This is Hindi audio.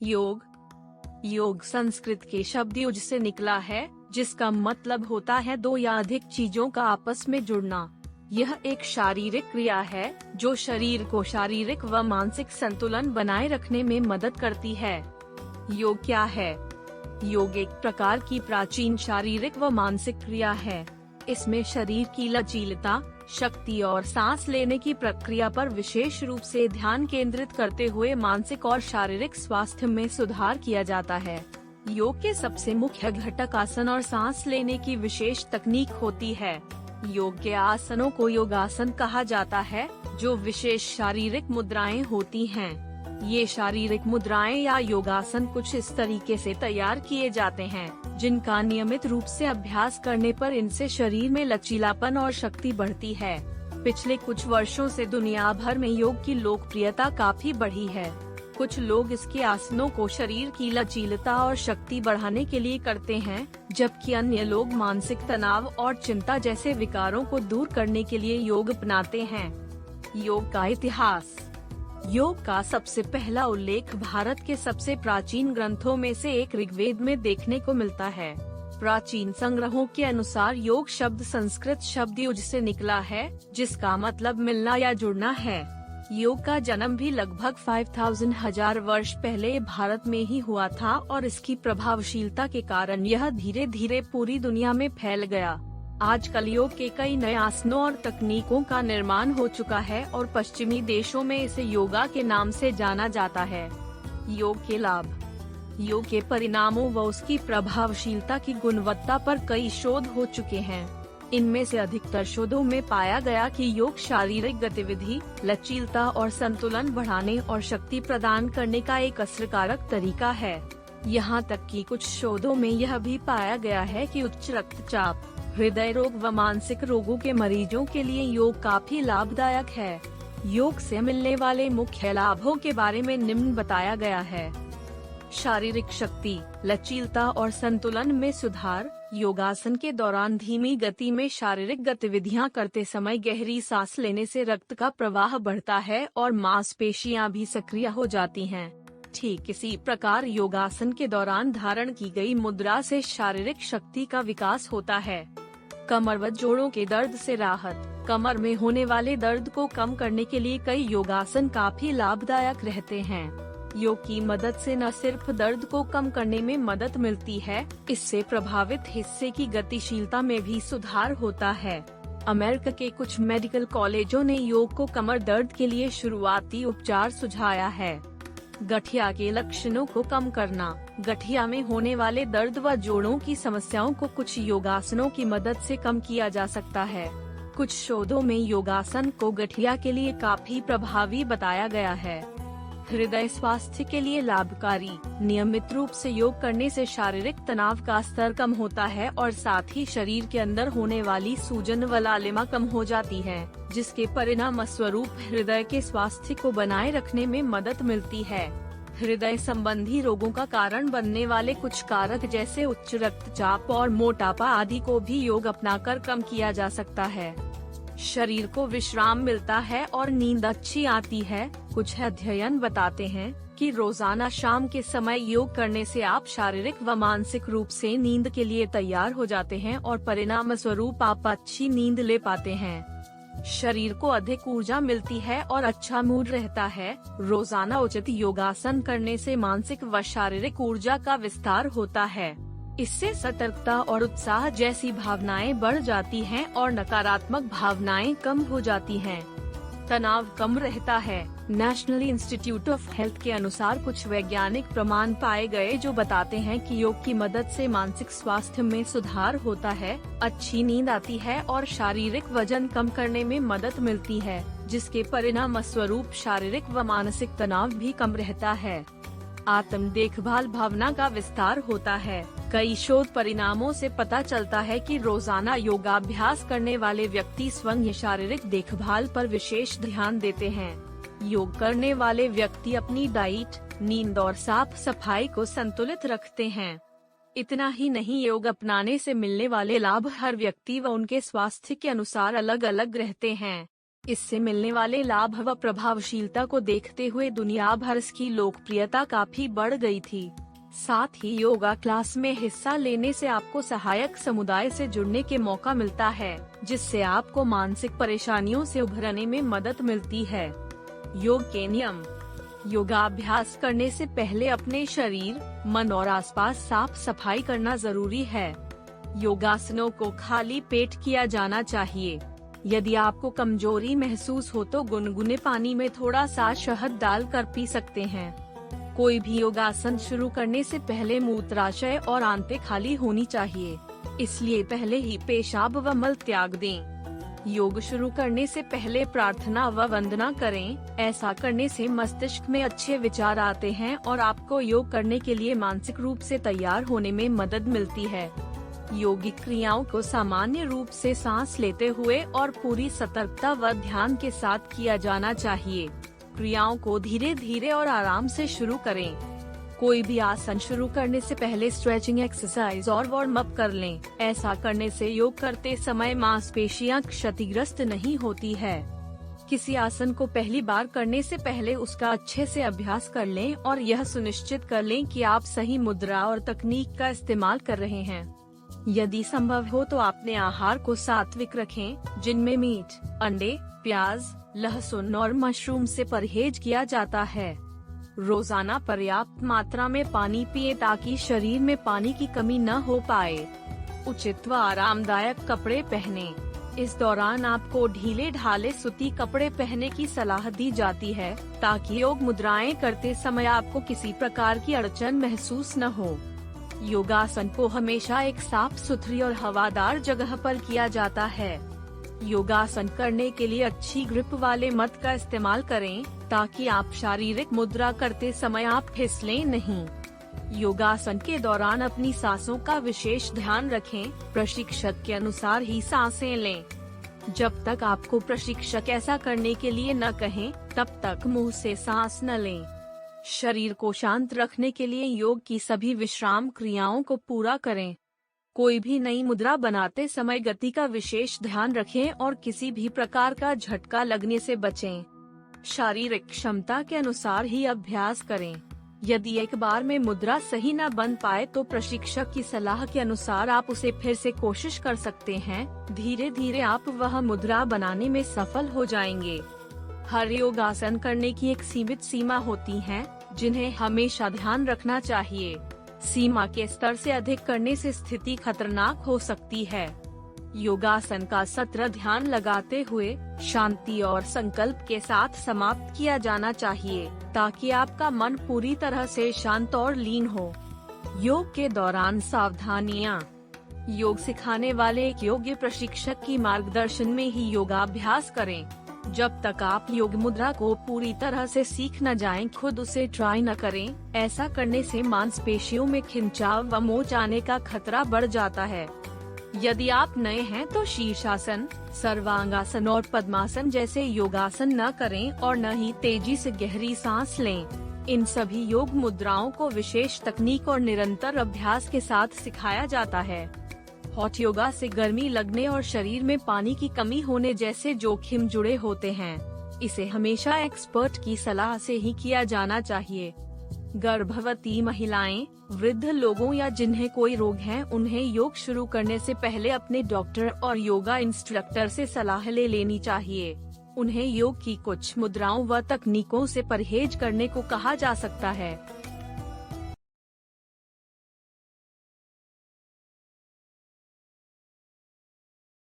योग। योग संस्कृत के शब्द युज से निकला है, जिसका मतलब होता है दो या अधिक चीजों का आपस में जुड़ना। यह एक शारीरिक क्रिया है जो शरीर को शारीरिक व मानसिक संतुलन बनाए रखने में मदद करती है। योग क्या है? योग एक प्रकार की प्राचीन शारीरिक व मानसिक क्रिया है। इसमें शरीर की लचीलता, शक्ति और सांस लेने की प्रक्रिया पर विशेष रूप से ध्यान केंद्रित करते हुए मानसिक और शारीरिक स्वास्थ्य में सुधार किया जाता है। योग के सबसे मुख्य घटक आसन और सांस लेने की विशेष तकनीक होती है। योग के आसनों को योगासन कहा जाता है, जो विशेष शारीरिक मुद्राएं होती हैं। ये शारीरिक मुद्राएं या योगासन कुछ इस तरीके से तैयार किए जाते हैं, जिनका नियमित रूप से अभ्यास करने पर इनसे शरीर में लचीलापन और शक्ति बढ़ती है। पिछले कुछ वर्षों से दुनिया भर में योग की लोकप्रियता काफी बढ़ी है। कुछ लोग इसके आसनों को शरीर की लचीलता और शक्ति बढ़ाने के लिए करते हैं, जबकि अन्य लोग मानसिक तनाव और चिंता जैसे विकारों को दूर करने के लिए योग अपनाते हैं। योग का इतिहास। योग का सबसे पहला उल्लेख भारत के सबसे प्राचीन ग्रंथों में से एक ऋग्वेद में देखने को मिलता है। प्राचीन संग्रहों के अनुसार योग शब्द संस्कृत शब्द युज से निकला है, जिसका मतलब मिलना या जुड़ना है। योग का जन्म भी लगभग 5000 वर्ष पहले भारत में ही हुआ था और इसकी प्रभावशीलता के कारण यह धीरे धीरे पूरी दुनिया में फैल गया। आजकल योग के कई नए आसनों और तकनीकों का निर्माण हो चुका है और पश्चिमी देशों में इसे योगा के नाम से जाना जाता है। योग के लाभ। योग के परिणामों व उसकी प्रभावशीलता की गुणवत्ता पर कई शोध हो चुके हैं। इनमें से अधिकतर शोधों में पाया गया कि योग शारीरिक गतिविधि, लचीलता और संतुलन बढ़ाने और शक्ति प्रदान करने का एक असरकारक तरीका है। यहाँ तक कि कुछ शोधों में यह भी पाया गया है कि उच्च रक्तचाप, हृदय रोग व मानसिक रोगों के मरीजों के लिए योग काफी लाभदायक है। योग से मिलने वाले मुख्य लाभों के बारे में निम्न बताया गया है। शारीरिक शक्ति, लचीलता और संतुलन में सुधार। योगासन के दौरान धीमी गति में शारीरिक गतिविधियां करते समय गहरी सांस लेने से रक्त का प्रवाह बढ़ता है और मांसपेशियां भी सक्रिय हो जाती हैं। ठीक इसी प्रकार योगासन के दौरान धारण की गई मुद्रा से शारीरिक शक्ति का विकास होता है। कमर व जोड़ों के दर्द से राहत। कमर में होने वाले दर्द को कम करने के लिए कई योगासन काफी लाभदायक रहते हैं। योग की मदद से न सिर्फ दर्द को कम करने में मदद मिलती है, इससे प्रभावित हिस्से की गतिशीलता में भी सुधार होता है। अमेरिका के कुछ मेडिकल कॉलेजों ने योग को कमर दर्द के लिए शुरुआती उपचार सुझाया है। गठिया के लक्षणों को कम करना। गठिया में होने वाले दर्द व जोड़ों की समस्याओं को कुछ योगासनों की मदद से कम किया जा सकता है। कुछ शोधों में योगासन को गठिया के लिए काफी प्रभावी बताया गया है। हृदय स्वास्थ्य के लिए लाभकारी। नियमित रूप से योग करने से शारीरिक तनाव का स्तर कम होता है और साथ ही शरीर के अंदर होने वाली सूजन व लालिमा कम हो जाती है, जिसके परिणाम स्वरूप हृदय के स्वास्थ्य को बनाए रखने में मदद मिलती है। हृदय संबंधी रोगों का कारण बनने वाले कुछ कारक जैसे उच्च रक्तचाप और मोटापा आदि को भी योग अपनाकर कम किया जा सकता है। शरीर को विश्राम मिलता है और नींद अच्छी आती है। कुछ अध्ययन बताते हैं कि रोजाना शाम के समय योग करने से आप शारीरिक व मानसिक रूप से नींद के लिए तैयार हो जाते हैं और परिणाम स्वरूप आप अच्छी नींद ले पाते हैं। शरीर को अधिक ऊर्जा मिलती है और अच्छा मूड रहता है। रोजाना उचित योगासन करने से मानसिक व शारीरिक ऊर्जा का विस्तार होता है। इससे सतर्कता और उत्साह जैसी भावनाएं बढ़ जाती हैं और नकारात्मक भावनाएं कम हो जाती हैं। तनाव कम रहता है। नेशनल इंस्टीट्यूट ऑफ हेल्थ के अनुसार कुछ वैज्ञानिक प्रमाण पाए गए जो बताते हैं कि योग की मदद से मानसिक स्वास्थ्य में सुधार होता है, अच्छी नींद आती है और शारीरिक वजन कम करने में मदद मिलती है, जिसके परिणाम स्वरूप शारीरिक व मानसिक तनाव भी कम रहता है। आत्म देखभाल भावना का विस्तार होता है। कई शोध परिणामों से पता चलता है कि रोजाना योगाभ्यास करने वाले व्यक्ति स्वयं शारीरिक देखभाल पर विशेष ध्यान देते हैं। योग करने वाले व्यक्ति अपनी डाइट, नींद और साफ सफाई को संतुलित रखते हैं। इतना ही नहीं, योग अपनाने से मिलने वाले लाभ हर व्यक्ति व उनके स्वास्थ्य के अनुसार अलग अलग रहते हैं। इससे मिलने वाले लाभ व प्रभावशीलता को देखते हुए दुनिया भर इसकी लोकप्रियता काफी बढ़ गई थी। साथ ही योगा क्लास में हिस्सा लेने से आपको सहायक समुदाय से जुड़ने के मौका मिलता है, जिससे आपको मानसिक परेशानियों से उभरने में मदद मिलती है। योग के नियम। योगाभ्यास करने से पहले अपने शरीर, मन और आसपास साफ सफाई करना जरूरी है। योगासनों को खाली पेट किया जाना चाहिए। यदि आपको कमजोरी महसूस हो तो गुनगुने पानी में थोड़ा सा शहद डालकर पी सकते हैं। कोई भी योगासन शुरू करने से पहले मूत्राशय और आंतें खाली होनी चाहिए, इसलिए पहले ही पेशाब व मल त्याग दें। योग शुरू करने से पहले प्रार्थना व वंदना करें। ऐसा करने से मस्तिष्क में अच्छे विचार आते हैं और आपको योग करने के लिए मानसिक रूप से तैयार होने में मदद मिलती है। योगिक क्रियाओं को सामान्य रूप से सांस लेते हुए और पूरी सतर्कता व ध्यान के साथ किया जाना चाहिए। क्रियाओं को धीरे धीरे और आराम से शुरू करें। कोई भी आसन शुरू करने से पहले स्ट्रेचिंग एक्सरसाइज और वार्म अप कर लें। ऐसा करने से योग करते समय मांसपेशियां क्षतिग्रस्त नहीं होती है। किसी आसन को पहली बार करने से पहले उसका अच्छे से अभ्यास कर लें और यह सुनिश्चित कर लें कि आप सही मुद्रा और तकनीक का इस्तेमाल कर रहे हैं। यदि संभव हो तो अपने आहार को सात्विक रखें, जिनमें मीट, अंडे, प्याज, लहसुन और मशरूम से परहेज किया जाता है। रोजाना पर्याप्त मात्रा में पानी पिए ताकि शरीर में पानी की कमी न हो पाए। उचित व आरामदायक कपड़े पहने। इस दौरान आपको ढीले ढाले सूती कपड़े पहनने की सलाह दी जाती है, ताकि योग मुद्राएं करते समय आपको किसी प्रकार की अड़चन महसूस न हो। योगासन को हमेशा एक साफ सुथरी और हवादार जगह पर किया जाता है। योगासन करने के लिए अच्छी ग्रिप वाले मत का इस्तेमाल करें, ताकि आप शारीरिक मुद्रा करते समय आप फिसलें नहीं। योगासन के दौरान अपनी सांसों का विशेष ध्यान रखें। प्रशिक्षक के अनुसार ही सांसें लें। जब तक आपको प्रशिक्षक ऐसा करने के लिए न कहें, तब तक मुंह से सांस न लें। शरीर को शांत रखने के लिए योग की सभी विश्राम क्रियाओं को पूरा करें। कोई भी नई मुद्रा बनाते समय गति का विशेष ध्यान रखें और किसी भी प्रकार का झटका लगने से बचें। शारीरिक क्षमता के अनुसार ही अभ्यास करें। यदि एक बार में मुद्रा सही न बन पाए तो प्रशिक्षक की सलाह के अनुसार आप उसे फिर से कोशिश कर सकते हैं। धीरे धीरे आप वह मुद्रा बनाने में सफल हो जाएंगे। हर योगासन करने की एक सीमित सीमा होती है, जिन्हें हमेशा ध्यान रखना चाहिए। सीमा के स्तर से अधिक करने से स्थिति खतरनाक हो सकती है। योगासन का सत्र ध्यान लगाते हुए शांति और संकल्प के साथ समाप्त किया जाना चाहिए, ताकि आपका मन पूरी तरह से शांत और लीन हो। योग के दौरान सावधानियाँ। योग सिखाने वाले एक योग्य प्रशिक्षक की मार्गदर्शन में ही योगाभ्यास करें। जब तक आप योग मुद्रा को पूरी तरह से सीख न जाएं, खुद उसे ट्राई न करें। ऐसा करने से मांसपेशियों में खिंचाव व मोच आने का खतरा बढ़ जाता है। यदि आप नए हैं तो शीर्षासन, सर्वांगासन और पद्मासन जैसे योगासन न करें और न ही तेजी से गहरी सांस लें। इन सभी योग मुद्राओं को विशेष तकनीक और निरंतर अभ्यास के साथ सिखाया जाता है। हॉट योगा से गर्मी लगने और शरीर में पानी की कमी होने जैसे जोखिम जुड़े होते हैं। इसे हमेशा एक्सपर्ट की सलाह से ही किया जाना चाहिए। गर्भवती महिलाएं, वृद्ध लोगों या जिन्हें कोई रोग है, उन्हें योग शुरू करने से पहले अपने डॉक्टर और योगा इंस्ट्रक्टर से सलाह ले लेनी चाहिए। उन्हें योग की कुछ मुद्राओं व तकनीकों से परहेज करने को कहा जा सकता है।